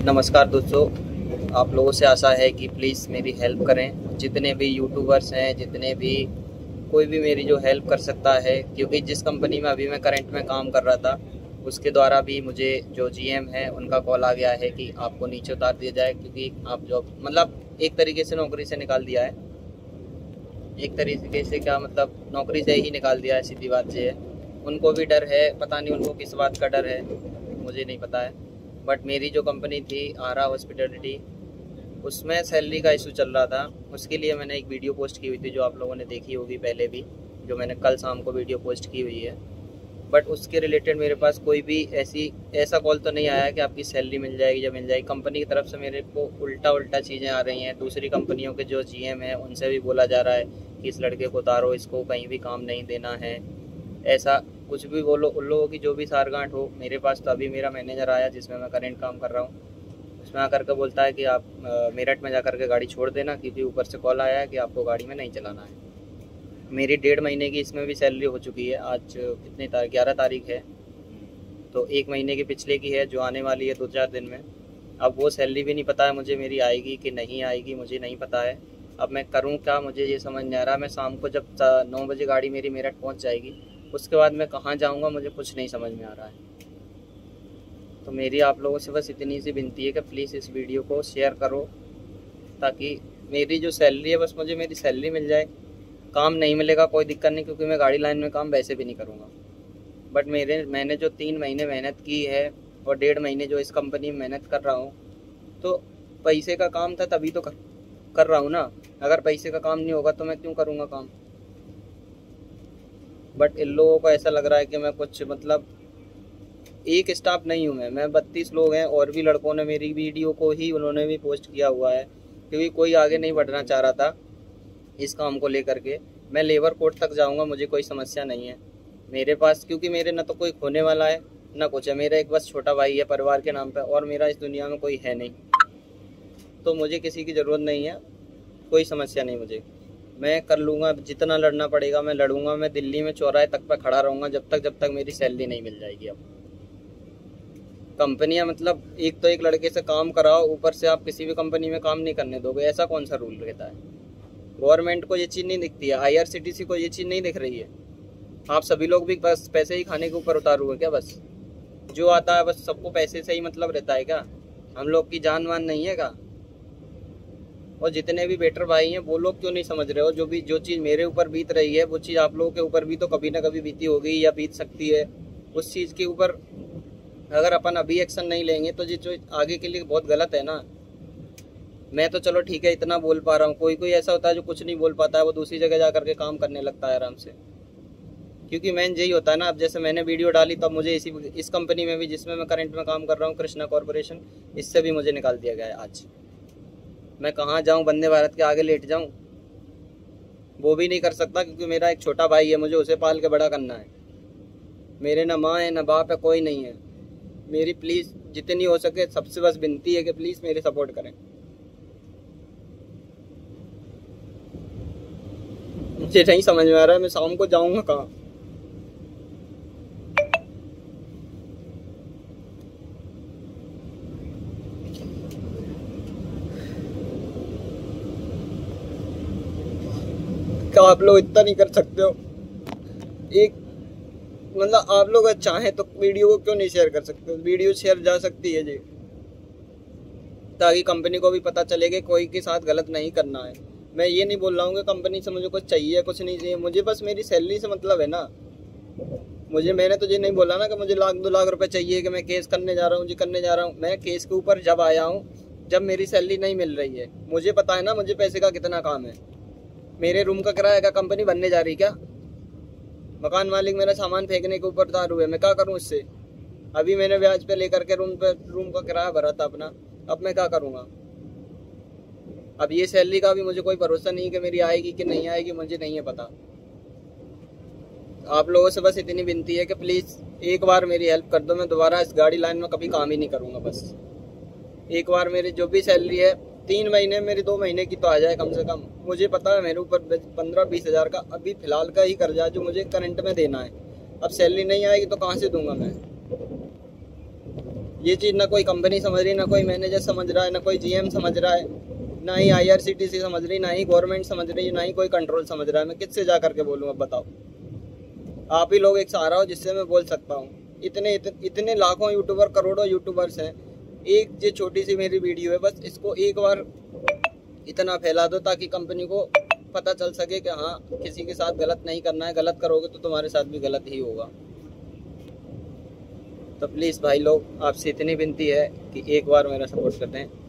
नमस्कार दोस्तों, आप लोगों से आशा है कि प्लीज़ मेरी हेल्प करें। जितने भी यूट्यूबर्स हैं, जितने भी कोई भी मेरी जो हेल्प कर सकता है, क्योंकि जिस कंपनी में अभी मैं करंट में काम कर रहा था उसके द्वारा भी मुझे जो जीएम है उनका कॉल आ गया है कि आपको नीचे उतार दिया जाए, क्योंकि आप जो मतलब एक तरीके से नौकरी से निकाल दिया है। एक तरीके से क्या मतलब, नौकरी से ही निकाल दिया है, सीधी बात ये है। उनको भी डर है, पता नहीं उनको किस बात का डर है, मुझे नहीं पता है। बट मेरी जो कंपनी थी आरा हॉस्पिटैलिटी, उसमें सैलरी का इशू चल रहा था। उसके लिए मैंने एक वीडियो पोस्ट की हुई थी जो आप लोगों ने देखी होगी पहले भी, जो मैंने कल शाम को वीडियो पोस्ट की हुई है। बट उसके रिलेटेड मेरे पास कोई भी ऐसा कॉल तो नहीं आया कि आपकी सैलरी मिल जाएगी या मिल जाएगी। कंपनी की तरफ से मेरे को उल्टा चीज़ें आ रही हैं। दूसरी कंपनियों के जो जीएम हैं उनसे भी बोला जा रहा है कि इस लड़के को उतारो, इसको कहीं भी काम नहीं देना है। ऐसा कुछ भी बोलो, उन लोगों की जो भी सारगांठ हो। मेरे पास तो अभी मेरा मैनेजर आया जिसमें मैं करेंट काम कर रहा हूँ, उसमें आकर के बोलता है कि आप मेरठ में जाकर के गाड़ी छोड़ देना, क्योंकि ऊपर से कॉल आया है कि आपको गाड़ी में नहीं चलाना है। मेरी 1.5 महीने की इसमें भी सैलरी हो चुकी है। आज कितनी तारीख, 11 तारीख है, तो 1 महीने के पिछले की है जो आने वाली है 2-4 दिन में। अब वो सैलरी भी नहीं पता है मुझे, मेरी आएगी कि नहीं आएगी मुझे नहीं पता है। अब मैं करूं क्या, मुझे ये समझ नहीं आ रहा। मैं शाम को जब 9 बजे गाड़ी मेरी मेरठ पहुंच जाएगी, उसके बाद मैं कहाँ जाऊंगा मुझे कुछ नहीं समझ में आ रहा है। तो मेरी आप लोगों से बस इतनी सी विनती है कि प्लीज़ इस वीडियो को शेयर करो, ताकि मेरी जो सैलरी है बस मुझे मेरी सैलरी मिल जाए। काम नहीं मिलेगा कोई दिक्कत नहीं, क्योंकि मैं गाड़ी लाइन में काम वैसे भी नहीं करूँगा। बट मैंने जो 3 महीने मेहनत की है और 1.5 महीने जो इस कंपनी में मेहनत कर रहा हूँ, तो पैसे का काम था तभी तो कर रहा हूँ ना। अगर पैसे का काम नहीं होगा तो मैं क्यों करूँगा काम। बट इन लोगों को ऐसा लग रहा है कि मैं कुछ मतलब, एक स्टाफ नहीं हूँ मैं 32 लोग हैं। और भी लड़कों ने मेरी वीडियो को ही उन्होंने भी पोस्ट किया हुआ है, क्योंकि कोई आगे नहीं बढ़ना चाह रहा था इस काम को लेकर के। मैं लेबर कोर्ट तक जाऊँगा, मुझे कोई समस्या नहीं है मेरे पास, क्योंकि मेरे ना तो कोई खोने वाला है ना कुछ है। मेरा एक बस छोटा भाई है परिवार के नाम पे, और मेरा इस दुनिया में कोई है नहीं। तो मुझे किसी की ज़रूरत नहीं है, कोई समस्या नहीं मुझे। मैं कर लूँगा, जितना लड़ना पड़ेगा मैं लड़ूंगा। मैं दिल्ली में चौराहे तक पर खड़ा रहूँगा जब तक मेरी सैलरी नहीं मिल जाएगी। अब कंपनियां मतलब एक तो एक लड़के से काम कराओ, ऊपर से आप किसी भी कंपनी में काम नहीं करने दोगे, ऐसा कौन सा रूल रहता है। गवर्नमेंट को ये चीज़ नहीं दिखती है, IRCTC को ये चीज़ नहीं दिख रही है। आप सभी लोग भी बस पैसे ही खाने के ऊपर उतारू है क्या? बस जो आता है बस सबको पैसे से ही मतलब रहता है क्या? हम लोग की जान वान नहीं है क्या? और जितने भी बेटर भाई हैं वो लोग क्यों नहीं समझ रहे हो? जो चीज़ मेरे ऊपर बीत रही है वो चीज़ आप लोगों के ऊपर भी तो कभी ना कभी बीती होगी या बीत सकती है। उस चीज़ के ऊपर अगर अपन अभी एक्शन नहीं लेंगे तो ये जो आगे के लिए बहुत गलत है ना। मैं तो चलो ठीक है इतना बोल पा रहा हूँ, कोई ऐसा होता है जो कुछ नहीं बोल पाता है, वो दूसरी जगह जा करके काम करने लगता है आराम से। क्योंकि मेन यही होता है ना। अब जैसे मैंने वीडियो डाली तब मुझे इस कंपनी में भी जिसमें मैं करंट में काम कर रहा हूँ, कृष्णा कॉर्पोरेशन, इससे भी मुझे निकाल दिया गया है। आज मैं कहाँ जाऊँ, वंदे भारत के आगे लेट जाऊँ? वो भी नहीं कर सकता, क्योंकि मेरा एक छोटा भाई है, मुझे उसे पाल के बड़ा करना है। मेरे ना माँ है ना बाप है, कोई नहीं है। मेरी प्लीज़ जितनी हो सके सबसे बस विनती है कि प्लीज़ मेरी सपोर्ट करें। मुझे नहीं समझ में आ रहा है मैं शाम को जाऊंगा कहाँ। क्या आप लोग इतना नहीं कर सकते हो? एक मतलब आप लोग चाहें तो वीडियो को क्यों नहीं शेयर कर सकते? वीडियो शेयर जा सकती है जी, ताकि कंपनी को भी पता चले कि कोई के साथ गलत नहीं करना है। मैं ये नहीं बोल रहा हूँ कि कंपनी से मुझे कुछ चाहिए कुछ नहीं चाहिए, मुझे बस मेरी सैलरी से मतलब है ना। मैंने तो ये नहीं बोला ना कि मुझे 1-2 लाख रुपए चाहिए कि मैं केस करने जा रहा हूँ जी करने जा रहा हूँ। मैं केस के ऊपर जब आया हूँ जब मेरी सैलरी नहीं मिल रही है। मुझे पता है ना मुझे पैसे का कितना काम है। मेरे रूम का किराया का कंपनी बनने जा रही क्या? मकान मालिक मेरा सामान फेंकने के ऊपर उतारू है, मैं क्या करूँ इससे? अभी मैंने ब्याज पे लेकर के रूम का किराया भरा था अपना, अब मैं क्या करूँगा? अब ये सैलरी का भी मुझे कोई भरोसा नहीं कि मेरी आएगी कि नहीं आएगी, मुझे नहीं है पता। आप लोगों से बस इतनी विनती है कि प्लीज़ एक बार मेरी हेल्प कर दो। मैं दोबारा इस गाड़ी लाइन में कभी काम ही नहीं करूँगा। बस एक बार मेरी जो भी सैलरी है 3 महीने मेरी 2 महीने की तो आ जाए कम से कम। मुझे पता है मेरे ऊपर 15-20 हज़ार का अभी फ़िलहाल का ही कर्जा जो मुझे करंट में देना है। अब सैलरी नहीं आएगी तो कहाँ से दूंगा मैं? ये चीज़ ना कोई कंपनी समझ रही, ना कोई मैनेजर समझ रहा है, ना कोई GM समझ रहा है, ना ही IRCTC समझ रही, ना ही गवर्नमेंट समझ रही, ना ही कोई कंट्रोल समझ रहा है। मैं किससे जा करके बोलूँ? अब बताओ, आप ही लोग एक सहारा हो जिससे मैं बोल सकता हूँ। इतने लाखों यूट्यूबर, करोड़ों यूट्यूबर्स हैं, एक ये छोटी सी मेरी वीडियो है, बस इसको एक बार इतना फैला दो ताकि कंपनी को पता चल सके कि हाँ, किसी के साथ गलत नहीं करना है, गलत करोगे तो तुम्हारे साथ भी गलत ही होगा। तो प्लीज़ भाई लोग, आपसे इतनी विनती है कि एक बार मेरा सपोर्ट करते हैं।